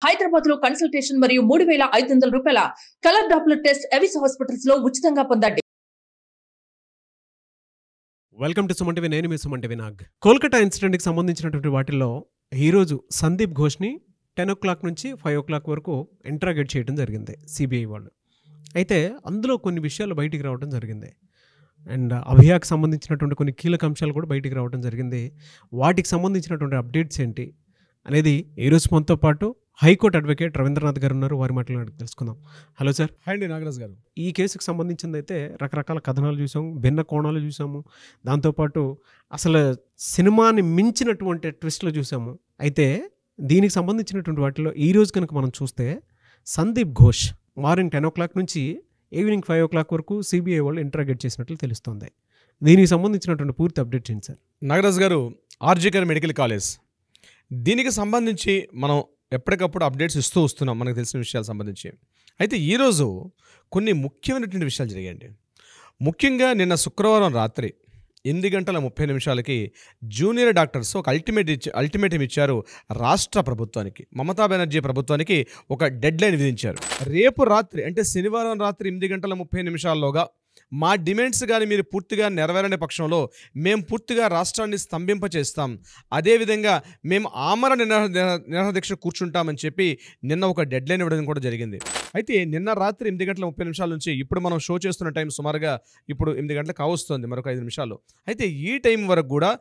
హైదరాబాద్ లో కన్సల్టేషన్ మరియు 3,500 రూపాయల colour Doppler test Avis hospitals లో ఉచితంగా పొందండి. Welcome to Suman TV. నేను మీ సుమన్ టీవీ నాగ్. కోల్కతా ఇన్సిడెంట్కి సంబంధించినటువంటి వాటిల్లో ఈరోజు సందీప్ ఘోష్ని 10 o'clock నుంచి 5 o'clock వరకు ఇంట్రాగేట్ చేయడం జరిగింది సిబిఐ వాళ్ళు. అయితే అందులో కొన్ని విషయాలు బయటికి రావడం జరిగింది. అండ్ అభియాకి సంబంధించినటువంటి కొన్ని కీలక అంశాలు కూడా బయటికి రావడం జరిగింది. వాటికి సంబంధించినటువంటి అప్డేట్స్ ఏంటి అనేది ఈరోజు మనతో పాటు హైకోర్టు అడ్వకేట్ రవీంద్రనాథ్ గారు ఉన్నారు. వారి మాటలు తెలుసుకుందాం. Hello sir. హాయ్ అండి నాగరాజ్ గారు. ఈ కేసుకు సంబంధించింది అయితే రకరకాల కథనాలు చూసాము, భిన్న కోణాలు చూసాము, దాంతోపాటు అసలు సినిమాని మించినటువంటి ట్విస్ట్లు చూసాము. అయితే దీనికి సంబంధించినటువంటి వాటిలో ఈరోజు కనుక మనం చూస్తే సందీప్ ఘోష్ మార్నింగ్ 10 o'clock నుంచి ఈవినింగ్ 5 o'clock వరకు సిబిఐ వాళ్ళు ఇంట్రాగేట్ చేసినట్లు తెలుస్తుంది. దీనికి సంబంధించినటువంటి పూర్తి అప్డేట్ ఏంటి సార్? నాగరాజ్ గారు, ఆర్జికర్ మెడికల్ కాలేజ్ దీనికి సంబంధించి మనం ఎప్పటికప్పుడు అప్డేట్స్ ఇస్తూ వస్తున్నాం మనకు తెలిసిన విషయాలకు సంబంధించి. అయితే ఈరోజు కొన్ని ముఖ్యమైనటువంటి విషయాలు జరిగాయండి. ముఖ్యంగా నిన్న శుక్రవారం రాత్రి 8:30 జూనియర్ డాక్టర్స్ ఒక అల్టిమేటం ఇచ్చారు రాష్ట్ర ప్రభుత్వానికి, మమతా బెనర్జీ ప్రభుత్వానికి ఒక డెడ్ లైన్ విధించారు. రేపు రాత్రి అంటే శనివారం రాత్రి 8:30 మా డిమాండ్స్ కానీ మీరు పూర్తిగా నెరవేరని పక్షంలో మేము పూర్తిగా రాష్ట్రాన్ని స్తంభింపచేస్తాం, అదేవిధంగా మేము ఆమరణ నిరాహారదీక్ష కూర్చుంటామని చెప్పి నిన్న ఒక డెడ్ లైన్ ఇవ్వడం కూడా జరిగింది. అయితే నిన్న రాత్రి 8:30 నుంచి ఇప్పుడు మనం షో చేస్తున్న టైం సుమారుగా ఇప్పుడు 8 గంటలకు కావస్తుంది, మరొక 5 నిమిషాలు. అయితే ఈ టైం వరకు కూడా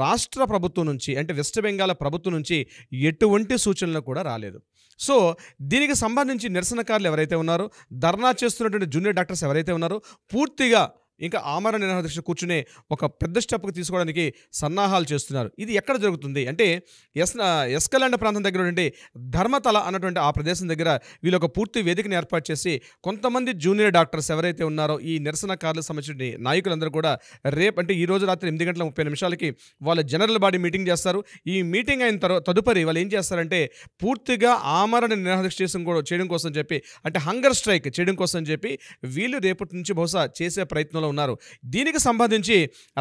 రాష్ట్ర ప్రభుత్వం నుంచి అంటే వెస్ట్ బెంగాల్ ప్రభుత్వం నుంచి ఎటువంటి సూచనలు కూడా రాలేదు. సో దీనికి సంబంధించి నిరసనకారులు ఎవరైతే ఉన్నారో, ధర్నా చేస్తున్నటువంటి జూనియర్ డాక్టర్స్ ఎవరైతే ఉన్నారో పూర్తిగా ఇంకా ఆమరణ నిరాహారదీక్ష కూర్చునే ఒక పెద్ద స్టెప్కి తీసుకోవడానికి సన్నాహాలు చేస్తున్నారు. ఇది ఎక్కడ జరుగుతుంది అంటే ఎస్కలాండ్ ప్రాంతం దగ్గర నుండి ధర్మతల అన్నటువంటి ఆ ప్రదేశం దగ్గర వీళ్ళు ఒక పూర్తి వేదికను ఏర్పాటు చేసి కొంతమంది జూనియర్ డాక్టర్స్ ఎవరైతే ఉన్నారో ఈ నిరసనకారులకు సంబంధించిన నాయకులందరూ కూడా రేపు అంటే ఈ రోజు రాత్రి 8:30 వాళ్ళ జనరల్ బాడీ మీటింగ్ చేస్తారు. ఈ మీటింగ్ అయిన తదుపరి వాళ్ళు ఏం చేస్తారంటే పూర్తిగా ఆమరణ నిరాహారదీక్ష చేయడం కోసం చెప్పి అంటే హంగర్ స్ట్రైక్ చేయడం కోసం చెప్పి వీళ్ళు రేపటి నుంచి బహుశా చేసే ప్రయత్నంలో ఉన్నారు. దీనికి సంబంధించి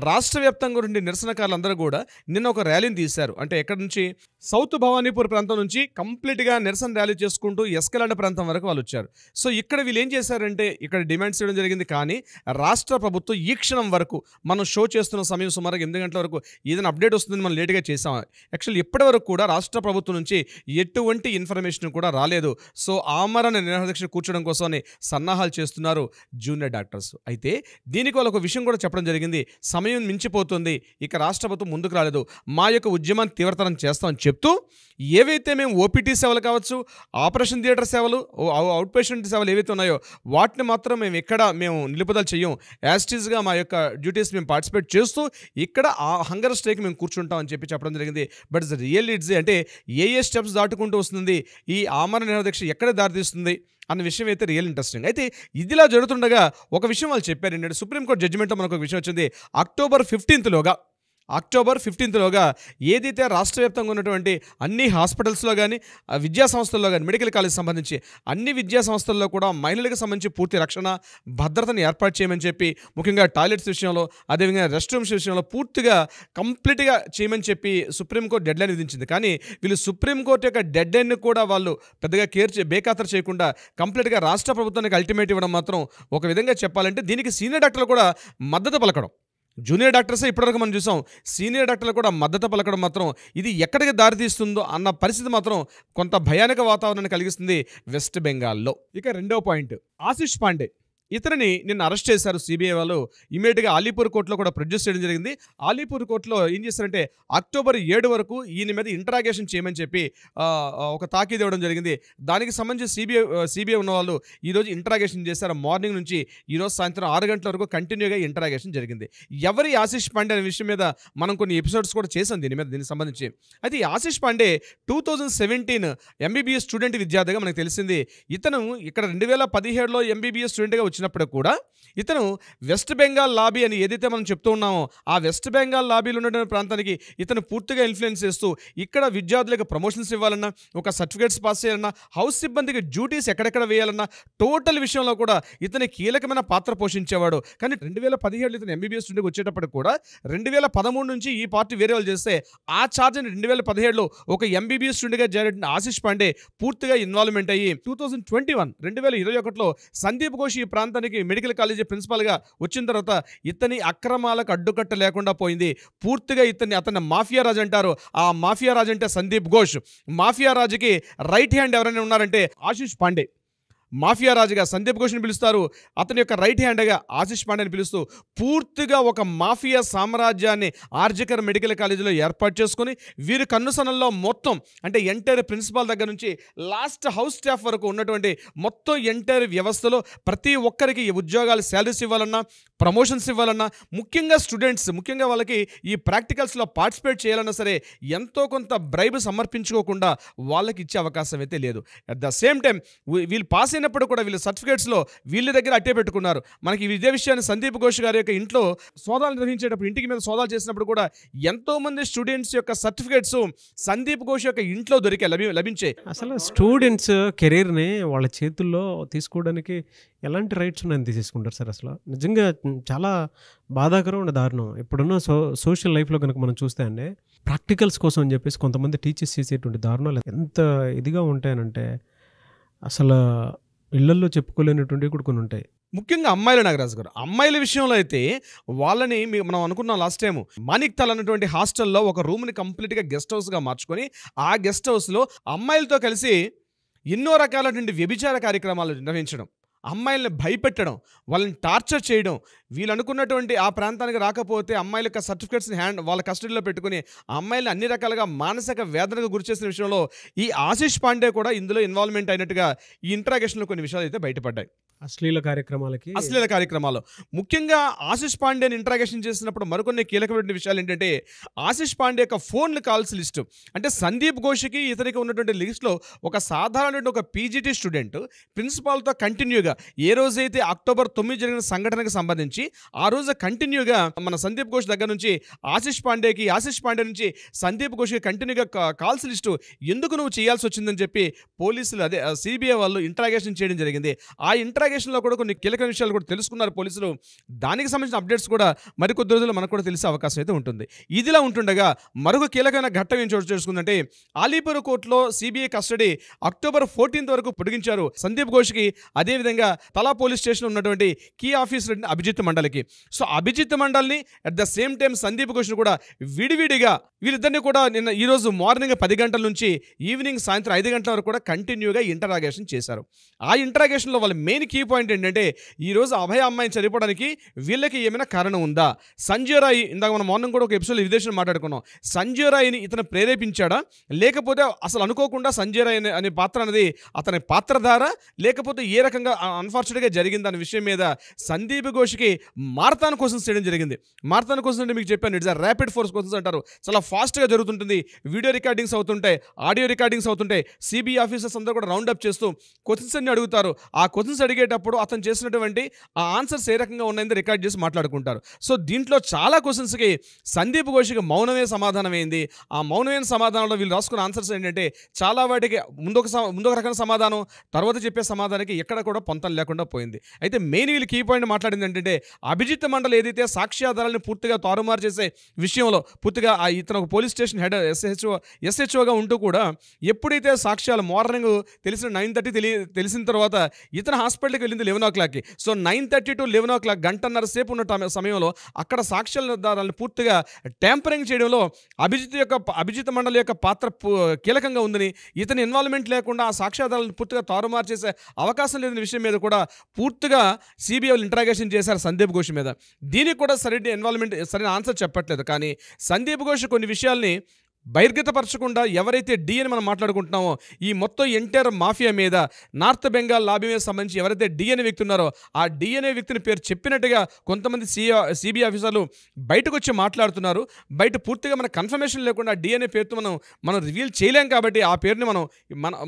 రాష్ట్ర వ్యాప్తంగా ఉండే నిరసనకారులందరూ కూడా నిన్న ఒక ర్యాలీని తీశారు. అంటే ఎక్కడి నుంచి సౌత్ భవానీపూర్ ప్రాంతం నుంచి కంప్లీట్గా నిరసన ర్యాలీ చేసుకుంటూ ఎస్కలాండ్ ప్రాంతం వరకు వాళ్ళు వచ్చారు. సో ఇక్కడ వీళ్ళు ఏం చేశారంటే ఇక్కడ డిమాండ్స్ చేయడం జరిగింది. కానీ రాష్ట్ర ప్రభుత్వం ఈ క్షణం వరకు మనం షో చేస్తున్న సమయం సుమారు 8 గంటల వరకు ఏదైనా అప్డేట్ వస్తుందని మనం లేట్గా చేసాం. యాక్చువల్లీ ఇప్పటి వరకు కూడా రాష్ట్ర ప్రభుత్వం నుంచి ఎటువంటి ఇన్ఫర్మేషన్ కూడా రాలేదు. సో ఆమరణ నిరాహారదీక్ష కూర్చోడం కోసమని సన్నాహాలు చేస్తున్నారు జూనియర్ డాక్టర్స్. అయితే దీనికి వాళ్ళకు విషయం కూడా చెప్పడం జరిగింది. సమయం మించిపోతుంది, ఇక రాష్ట్ర ప్రభుత్వం ముందుకు రాలేదు, మా యొక్క ఉద్యమాన్ని తీవ్రతరం చేస్తామని చెప్తూ ఏవైతే మేము ఓపీటీ సేవలు కావచ్చు, ఆపరేషన్ థియేటర్ సేవలు, అవుట్ పేషెంట్ సేవలు ఏవైతే ఉన్నాయో వాటిని మాత్రం మేము నిలుపుదల చెయ్యం, యాస్టీస్గా మా యొక్క డ్యూటీస్ మేము పార్టిసిపేట్ చేస్తూ ఇక్కడ ఆ హంగర్ స్ట్రైక్ మేము కూర్చుంటామని చెప్పడం జరిగింది. బట్ ఇట్స్ అంటే ఏ స్టెప్స్ దాటుకుంటూ వస్తుంది, ఈ ఆమరణ నిరాహారదీక్ష ఎక్కడ దారితీస్తుంది అన్న విషయం అయితే రియల్ ఇంట్రెస్టింగ్. అయితే ఇదిలా జరుగుతుండగా ఒక విషయం వాళ్ళు చెప్పారు ఏంటంటే సుప్రీంకోర్టు జడ్జిమెంట్లో మనకు ఒక విషయం వచ్చింది. అక్టోబర్ 15th ఏదైతే రాష్ట్ర వ్యాప్తంగా ఉన్నటువంటి అన్ని హాస్పిటల్స్లో కానీ విద్యా సంస్థల్లో కానీ మెడికల్ కాలేజ్ సంబంధించి అన్ని విద్యా సంస్థల్లో కూడా మహిళలకు సంబంధించి పూర్తి రక్షణ భద్రతను ఏర్పాటు చేయమని చెప్పి ముఖ్యంగా టాయిలెట్స్ విషయంలో అదేవిధంగా రెస్ట్ రూమ్స్ విషయంలో పూర్తిగా కంప్లీట్గా చేయమని చెప్పి సుప్రీంకోర్టు డెడ్ లైన్ విధించింది. కానీ వీళ్ళు సుప్రీంకోర్టు యొక్క డెడ్ లైన్ కూడా వాళ్ళు పెద్దగా బేఖాతరు చేయకుండా కంప్లీట్గా రాష్ట్ర ప్రభుత్వానికి అల్టిమేట్ ఇవ్వడం మాత్రం ఒక విధంగా చెప్పాలంటే దీనికి సీనియర్ డాక్టర్లు కూడా మద్దతు పలకడం, జూనియర్ డాక్టర్సే ఇప్పటివరకు మనం చూసాం, సీనియర్ డాక్టర్లు కూడా మద్దతు పలకడం మాత్రం ఇది ఎక్కడికి దారితీస్తుందో అన్న పరిస్థితి మాత్రం కొంత భయానక వాతావరణాన్ని కలిగిస్తుంది వెస్ట్ బెంగాల్లో. ఇక రెండో పాయింట్, ఆశిష్ పాండే ఇతనిని నిన్న అరెస్ట్ చేశారు సిబిఐ వాళ్ళు. ఇమీడియట్గా అలీపూర్ కోర్టులో కూడా ప్రొడ్యూస్ చేయడం జరిగింది. అలీపూర్ కోర్టులో ఏం చేశారంటే అక్టోబర్ 7 వరకు ఈయన మీద ఇంటరాగేషన్ చేయమని చెప్పి ఒక తాకీదు ఇవ్వడం జరిగింది. దానికి సంబంధించి సిబిఐ ఉన్న వాళ్ళు ఈరోజు ఇంటరాగేషన్ చేశారు. మార్నింగ్ నుంచి ఈరోజు సాయంత్రం 6 గంటల వరకు కంటిన్యూగా ఇంటరాగేషన్ జరిగింది. ఎవరి ఆశిష్ పాండే అనే విషయం మీద మనం కొన్ని ఎపిసోడ్స్ కూడా చేసాం దీనికి సంబంధించి. అయితే ఈ ఆశిష్ పాండే 2017 ఎంబీబీఎస్ స్టూడెంట్ విద్యార్థిగా మనకు తెలిసింది. ఇతను ఇక్కడ 2017లో ఎంబీబీఎస్ స్టూడెంట్గా వచ్చిన వచ్చినప్పుడు కూడా ఇతను వెస్ట్ బెంగాల్ లాబీ అని ఏదైతే మనం చెప్తూ ఉన్నామో ఆ వెస్ట్ బెంగాల్ లాబీలో ఉన్నటువంటి ప్రాంతానికి ఇతను పూర్తిగా ఇన్ఫ్లుయెన్స్ చేస్తూ ఇక్కడ విద్యార్థులకు ప్రమోషన్స్ ఇవ్వాలన్నా, ఒక సర్టిఫికేట్స్ పాస్ చేయాలన్నా, హౌస్ సిబ్బందికి డ్యూటీస్ ఎక్కడెక్కడ వేయాలన్నా టోటల్ విషయంలో కూడా ఇతని కీలకమైన పాత్ర పోషించేవాడు. కానీ 2017 ఇతను ఎంబీబీఎస్ స్టూడెంట్కి వచ్చేటప్పుడు కూడా 2013 నుంచి ఈ పార్టీ వేరే వాళ్ళు చేస్తే ఆ ఛార్జ్ని 2017లో ఒక ఎంబీబీఎస్ స్టూడెంట్గా చేరిన ఆశిష్ పాండే పూర్తిగా ఇన్వాల్వ్మెంట్ అయ్యి 2021లో సందీప్ ఘోష్ ఈ ప్రాంతానికి మెడికల్ కాలేజీ ప్రిన్సిపాల్గా వచ్చిన తర్వాత ఇతని అక్రమాలకు అడ్డుకట్ట లేకుండా పోయింది. పూర్తిగా అతన్ని మాఫియా రాజు అంటారు. ఆ మాఫియా రాజు అంటే సందీప్ ఘోష్. మాఫియా రాజుకి రైట్ హ్యాండ్ ఎవరైనా ఉన్నారంటే ఆశిష్ పాండే. మాఫియా రాజుగా సందీప్ ఘోష్ని పిలుస్తారు, అతని యొక్క రైట్ హ్యాండ్గా ఆశిష్ పాండేని పిలుస్తూ పూర్తిగా ఒక మాఫియా సామ్రాజ్యాన్ని ఆర్జికర్ మెడికల్ కాలేజీలో ఏర్పాటు చేసుకుని వీరి కన్నుసనల్లో మొత్తం అంటే ఎంటైర్ ప్రిన్సిపాల్ దగ్గర నుంచి లాస్ట్ హౌస్ స్టాఫ్ వరకు ఉన్నటువంటి మొత్తం ఎంటైర్ వ్యవస్థలో ప్రతి ఒక్కరికి ఉద్యోగాలు శాలరీస్ ఇవ్వాలన్నా, ప్రమోషన్స్ ఇవ్వాలన్నా, ముఖ్యంగా స్టూడెంట్స్ ముఖ్యంగా వాళ్ళకి ఈ ప్రాక్టికల్స్లో పార్టిసిపేట్ చేయాలన్నా సరే ఎంతో కొంత బ్రైబ్ సమర్పించుకోకుండా వాళ్ళకి ఇచ్చే అవకాశం అయితే లేదు. అట్ ద సేమ్ టైం వీళ్ళు పాస్ అయినప్పుడు కూడా వీళ్ళ సర్టిఫికేట్స్లో వీళ్ళ దగ్గర అట్టే పెట్టుకున్నారు. మనకి ఇదే విషయాన్ని సందీప్ ఘోష్ గారి యొక్క ఇంట్లో సోదాలు నిర్వహించేటప్పుడు ఇంటికి మీద సోదాలు చేసినప్పుడు కూడా ఎంతోమంది స్టూడెంట్స్ యొక్క సర్టిఫికేట్స్ సందీప్ ఘోష్ యొక్క ఇంట్లో లభించాయి. అసలు స్టూడెంట్స్ కెరీర్ని వాళ్ళ చేతుల్లో తీసుకోవడానికి ఎలాంటి రైట్స్ ఉన్నాయని తీసేసుకుంటారు సార్? అసలు నిజంగా చాలా బాధాకరం ఉండే దారుణం. ఇప్పుడున్న సోషల్ లైఫ్లో కనుక మనం చూస్తే అండి ప్రాక్టికల్స్ కోసం అని చెప్పేసి కొంతమంది టీచర్స్ చేసేటువంటి దారుణాలు ఎంత ఇదిగా ఉంటాయనంటే అసలు ఇళ్లల్లో చెప్పుకోలేనటువంటివి కూడా కొన్ని ఉంటాయి. ముఖ్యంగా అమ్మాయిలు నాగరాజు గారు, అమ్మాయిల విషయంలో అయితే వాళ్ళని మనం అనుకున్నాం లాస్ట్ టైం మానిక్ తల్ అన్నటువంటి హాస్టల్లో ఒక రూమ్ని కంప్లీట్గా గెస్ట్ హౌస్గా మార్చుకొని ఆ గెస్ట్ హౌస్లో అమ్మాయిలతో కలిసి ఎన్నో రకాలైనటువంటి వ్యభిచార కార్యక్రమాలు నిర్వహించడం, అమ్మాయిల్ని భయపెట్టడం, వాళ్ళని టార్చర్ చేయడం, వీళ్ళు అనుకున్నటువంటి ఆ ప్రాంతానికి రాకపోతే అమ్మాయిల యొక్క సర్టిఫికేట్స్ని వాళ్ళ కస్టడీలో పెట్టుకుని ఆ అమ్మాయిలను అన్ని రకాలుగా మానసిక వేదనకు గురిచేసిన విషయంలో ఈ ఆశిష్ పాండే కూడా ఇందులో ఇన్వాల్వ్మెంట్ అయినట్టుగా ఈ ఇంట్రాగేషన్లో కొన్ని విషయాలు అయితే బయటపడ్డాయి. అశ్లీల కార్యక్రమాలు ముఖ్యంగా ఆశిష్ పాండేని ఇంట్రాగేషన్ చేసినప్పుడు మరికొన్ని కీలకమైన విషయాలు ఏంటంటే ఆశిష్ పాండే యొక్క ఫోన్ కాల్స్ లిస్టు అంటే సందీప్ ఘోష్కి ఇతనికి ఉన్నటువంటి లిస్టులో ఒక సాధారణ ఒక పీజీటీ స్టూడెంట్ ప్రిన్సిపాల్తో కంటిన్యూగా ఏ రోజైతే అక్టోబర్ 9 జరిగిన సంఘటనకు సంబంధించి ఆ రోజు కంటిన్యూగా మన సందీప్ ఘోష్ దగ్గర నుంచి ఆశిష్ పాండే నుంచి సందీప్ ఘోష్కి కంటిన్యూగా కాల్స్ లిస్టు ఎందుకు నువ్వు చేయాల్సి వచ్చిందని చెప్పి పోలీసులు అదే సిబిఐ వాళ్ళు ఇంట్రాగేషన్ చేయడం జరిగింది. ఆ ఇంట్రాగేషన్లో కూడా కొన్ని కీలక విషయాలు కూడా తెలుసుకున్నారు పోలీసులు. దానికి సంబంధించిన అప్డేట్స్ కూడా మరికొద్ది రోజుల్లో మనకు కూడా తెలిసే అవకాశం అయితే ఉంటుంది. ఇదిలా ఉంటుండగా మరొక కీలకమైన ఘట్టం ఏం చోటు చేసుకుందంటే అలీపూర్ కోర్టులో సిబిఐ కస్టడీ అక్టోబర్ 14 వరకు పొడిగించారు సందీప్ ఘోష్కి, అదేవిధంగా తలా పోలీస్ స్టేషన్ ఉన్నటువంటి కీ ఆఫీసర్ అభిజిత్ మండల్కి. సో అభిజిత్ మండల్ని at the same time Sandeep ఘోష్ని కూడా విడివిడిగా వీళ్ళిద్దరిని కూడా నిన్న ఈరోజు మార్నింగ్ 10 గంటల నుంచి ఈవినింగ్ సాయంత్రం 5 గంటల వరకు కూడా కంటిన్యూగా ఇంటరాగేషన్ చేశారు. ఆ ఇంటరాగేషన్లో వాళ్ళ మెయిన్ కీ పాయింట్ ఏంటంటే ఈరోజు అభయ అమ్మాయిని చనిపోవడానికి వీళ్ళకి ఏమైనా కారణం ఉందా? సంజయ్ రాయ్, ఇందాక మనం మార్నింగ్ కూడా ఒక ఎపిసోడ్ విదేశం మాట్లాడుకున్నాం, సంజయ్ రాయ్ని ఇతను ప్రేరేపించాడా లేకపోతే అసలు అనుకోకుండా సంజయ్ రాయ్ అనే పాత్ర అనేది అతని పాత్రధార లేకపోతే ఏ రకంగా అన్ఫార్చునేట్గా జరిగింది అనే విషయం మీద సందీప్ ఘోష్కి మారథాన్ క్వశ్చన్స్ చేయడం జరిగింది. మారథాన్ క్వశ్చన్స్ అంటే మీకు చెప్పాను, ఇట్స్ ర్యాపిడ్ ఫోర్స్ క్వశ్చన్స్ అంటారు. చాలా ఫాస్ట్గా జరుగుతుంటుంది, వీడియో రికార్డింగ్స్ అవుతుంటాయి, ఆడియో రికార్డింగ్స్ అవుతుంటాయి. సిబిఐ ఆఫీసర్స్ అందరూ కూడా రౌండ్ అప్ చేస్తూ క్వశ్చన్స్ అన్ని అడుగుతారు. ఆ క్వశ్చన్స్ అడిగేటప్పుడు అతను చేసినటువంటి ఆ ఆన్సర్స్ ఏ రకంగా ఉన్నాయని రికార్డ్ చేసి మాట్లాడుకుంటారు. సో దీంట్లో చాలా క్వశ్చన్స్కి సందీప్ ఘోష్కి మౌనమే సమాధానమైంది. ఆ మౌనమైన సమాధానంలో వీళ్ళు రాసుకున్న ఆన్సర్స్ ఏంటంటే చాలా వాటికి ముందొక రకమైన సమాధానం, తర్వాత చెప్పే సమాధానానికి ఎక్కడ కూడా పొంతం లేకుండా పోయింది. అయితే మెయిన్ వీళ్ళు కీ పాయింట్ మాట్లాడింది ఏంటంటే అభిజిత్ మండల్ ఏదైతే సాక్ష్యాధారాలను పూర్తిగా తారుమారు చేసే విషయంలో పూర్తిగా ఇతను ఒక పోలీస్ స్టేషన్ హెడ్ ఎస్హెచ్ఓగా ఉంటూ కూడా ఎప్పుడైతే సాక్ష్యాలు మార్నింగ్ తెలిసిన 9:30 తెలిసిన తర్వాత ఇతను హాస్పిటల్కి వెళ్ళింది 11 o'clockకి. సో 9:30 to 11 o'clock గంటన్నర సేపు ఉన్న సమయంలో అక్కడ సాక్ష్యాధారాలను పూర్తిగా ట్యాంపరింగ్ చేయడంలో అభిజిత్ మండల్ యొక్క పాత్ర కీలకంగా ఉందని, ఇతని ఇన్వాల్వ్మెంట్ లేకుండా ఆ సాక్ష్యాధారాలను పూర్తిగా తారుమారు చేసే అవకాశం లేదని విషయం మీద కూడా పూర్తిగా సిబిఐ ఇంట్రాగేషన్ చేశారు సందీప్ ఘోష్ మీద. దీనికి కూడా సరైన ఆన్సర్ చెప్పట్లేదు. కానీ సందీప్ ఘోష్ కొన్ని విషయాల్ని బహిర్గతపరచకుండా ఎవరైతే డి అని మనం మాట్లాడుకుంటున్నామో ఈ మొత్తం ఎంటైర్ మాఫియా మీద, నార్త్ బెంగాల్ లాబీ మీద సంబంధించి ఎవరైతే డి అనే వ్యక్తి ఉన్నారో ఆ డి అనే వ్యక్తిని పేరు చెప్పినట్టుగా కొంతమంది సిబిఐ ఆఫీసర్లు బయటకు వచ్చి మాట్లాడుతున్నారు. బయట పూర్తిగా మన కన్ఫర్మేషన్ లేకుండా డి అనే పేరుతో మనం రివీల్ చేయలేం కాబట్టి ఆ పేరుని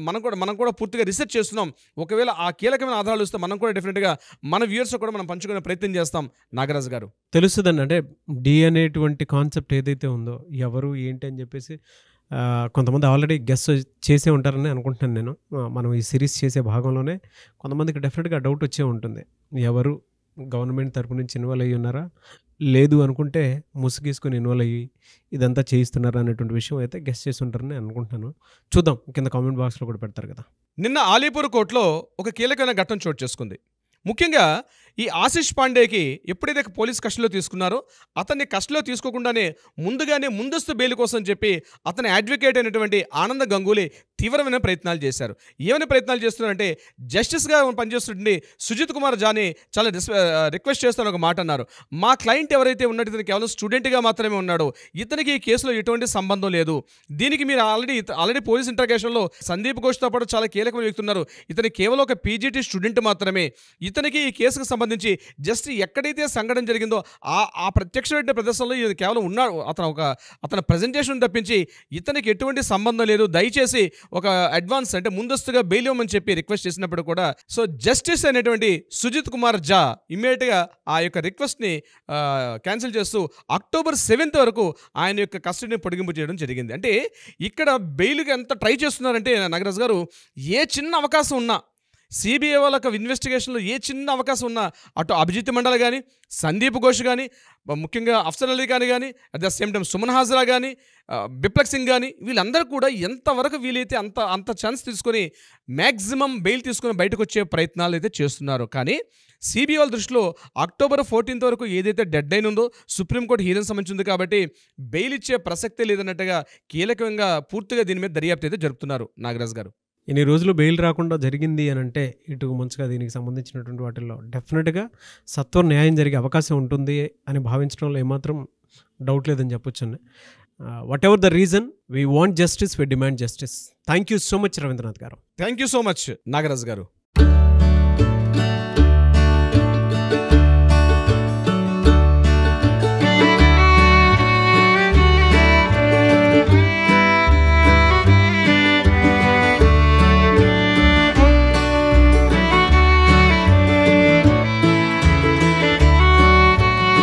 మనం కూడా పూర్తిగా రీసెర్చ్ చేస్తున్నాం. ఒకవేళ ఆ కీలకమైన ఆధారాలు వస్తే మనం కూడా డెఫినెట్గా మన వ్యూవర్స్ కూడా మనం పంచుకునే ప్రయత్నం చేస్తాం. నాగరాజు గారు, తెలుస్తుందండి. అంటే డి అనేటువంటి కాన్సెప్ట్ ఏదైతే ఉందో ఎవరు ఏంటి అని చెప్పేసి కొంతమంది ఆల్రెడీ గెస్ చేసే ఉంటారని అనుకుంటున్నాను నేను. మనం ఈ సిరీస్ చేసే భాగంలోనే కొంతమందికి డెఫినెట్గా డౌట్ వచ్చే ఉంటుంది, ఎవరు గవర్నమెంట్ తరపు నుంచి ఇన్వాల్వ్ అయ్యి ఉన్నారా, లేదు అనుకుంటే ముసుగేసుకొని ఇన్వాల్వ్ అయ్యి ఇదంతా చేయిస్తున్నారా అనేటువంటి విషయం అయితే గెస్ చేసి ఉంటారని అనుకుంటున్నాను. చూద్దాం, కింద కామెంట్ బాక్స్లో కూడా పెడతారు కదా. నిన్న ఆలీపూర్ కోర్టులో ఒక కీలకమైన ఘటన చోటు చేసుకుంది. ముఖ్యంగా ఈ ఆశిష్ పాండేకి ఎప్పుడైతే పోలీస్ కస్టడీలో తీసుకున్నారో అతన్ని కస్టడీలో తీసుకోకుండానే ముందస్తు బెయిల్ కోసం చెప్పి అతని అడ్వకేట్ అయినటువంటి ఆనంద గంగూలీ తీవ్రమైన ప్రయత్నాలు చేశారు. ఏమైనా ప్రయత్నాలు చేస్తున్నారంటే, జస్టిస్గా పనిచేస్తుంటే సుజిత్ కుమార్ జాని చాలా రిక్వెస్ట్ చేస్తాను ఒక మాట అన్నారు. మా క్లయింట్ ఎవరైతే ఉన్నట్టు ఇతను కేవలం స్టూడెంట్గా మాత్రమే ఉన్నాడు, ఇతనికి ఈ కేసులో ఎటువంటి సంబంధం లేదు. దీనికి మీరు ఆల్రెడీ పోలీస్ ఇంటర్గేషన్లో సందీప్ ఘోష్తో పాటు చాలా కీలకమైన వ్యక్తులు ఉన్నారు. ఇతని కేవలం ఒక పీజీటీ స్టూడెంట్ మాత్రమే. ఇతనికి ఈ కేసుకు సంబంధించి జస్ట్ ఎక్కడైతే సంఘటన జరిగిందో ఆ ప్రత్యక్షమైన ప్రదర్శనలో ఇది కేవలం ఉన్నాడు. అతని ప్రజెంటేషన్ తప్పించి ఇతనికి ఎటువంటి సంబంధం లేదు. దయచేసి ఒక అడ్వాన్స్ అంటే ముందస్తుగా బెయిల్ ఇవ్వమని చెప్పి రిక్వెస్ట్ చేసినప్పుడు కూడా సో జస్టిస్ అనేటువంటి సుజిత్ కుమార్ జా ఇమ్మీడియట్గా ఆ యొక్క రిక్వెస్ట్ని క్యాన్సిల్ చేస్తూ October 7th వరకు ఆయన యొక్క కస్టడీని పొడిగింపు చేయడం జరిగింది. అంటే ఇక్కడ బెయిల్కి ఎంత ట్రై చేస్తున్నారంటే నాగరాజు గారు, ఏ చిన్న అవకాశం ఉన్నా సిబిఐ వాళ్ళ ఇన్వెస్టిగేషన్లో ఏ చిన్న అవకాశం ఉన్నా అటు అభిజిత్ మండల్ కానీ, సందీప్ ఘోష్ కానీ, ముఖ్యంగా అఫ్సర్ అలీ ఖాన్ కానీ, at the same time Suman Hazra కానీ, బిప్లక్ సింగ్ కానీ, వీళ్ళందరూ కూడా ఎంతవరకు వీలైతే అంత ఛాన్స్ తీసుకొని మ్యాక్సిమం బెయిల్ తీసుకొని బయటకు వచ్చే ప్రయత్నాలు అయితే చేస్తున్నారు. కానీ సిబిఐ వాళ్ళ దృష్టిలో October 14th వరకు ఏదైతే డెడ్ లైన్ ఉందో సుప్రీంకోర్టు హీరింగ్ సంబంధించింది కాబట్టి బెయిల్ ఇచ్చే ప్రసక్తే లేదన్నట్టుగా కీలకంగా పూర్తిగా దీని మీద దర్యాప్తు అయితే జరుపుతున్నారు. నాగరాజ్ గారు, ఇన్ని రోజులు బెయిల్ రాకుండా జరిగింది అని అంటే ఇటు మంచిగా దీనికి సంబంధించినటువంటి వాటిల్లో డెఫినెట్గా సత్వర న్యాయం జరిగే అవకాశం ఉంటుంది అని భావించడంలో ఏమాత్రం డౌట్ లేదని చెప్పొచ్చండి. Whatever the reason, we want justice, we demand justice. Thank you so much Ravindranath garu. Thank you so much Nagaraj గారు.